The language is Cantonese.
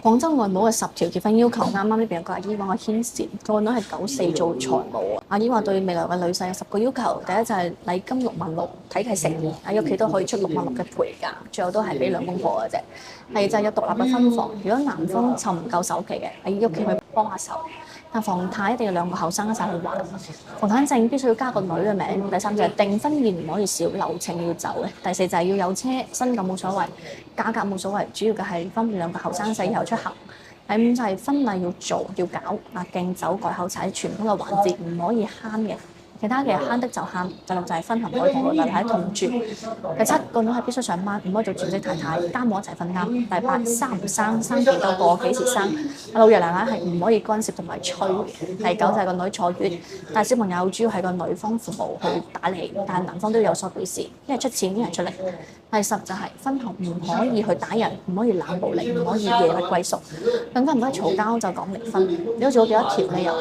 廣州外母嘅10條結婚要求，啱啱呢邊有個阿姨幫我牽線，個女係94做財務啊。阿姨話對未來嘅女婿有10個要求，第一就係禮金6萬6，睇睇誠意，喺屋企都可以出6萬6嘅陪嫁，最後都係俾兩公婆嘅啫。第二就係有獨立嘅分房，如果男方湊唔夠首期嘅，阿姨屋企去幫下手。但房貸一定要2個後生一齊去還，房產證必須要加個女嘅名。第三就係訂婚宴唔可以少，流程要走嘅。第四就係要有車，新舊冇所謂，價格冇所謂，主要嘅係方便2個後生仔以後出行。第五就係婚禮要做要搞，敬酒改口踩傳統嘅環節唔可以慳嘅。其他嘅慳得就慳。第六就係婚後唔可以同老太太同住。第七個女係必須上班，唔可以做全職太太，監護一齊分擔。第八生唔生，生幾多個，幾時生，老爺奶奶係唔可以干涉同埋催嘅。第九就係個女坐月，但係小朋友主要係個女方父母去打理，但係男方都有所表示，一係出錢，一係出力。第10就係婚後唔可以去打人，唔可以冷暴力，唔可以夜不歸宿，更加唔可以嘈交就講離婚。你都做咗幾多條呢？又？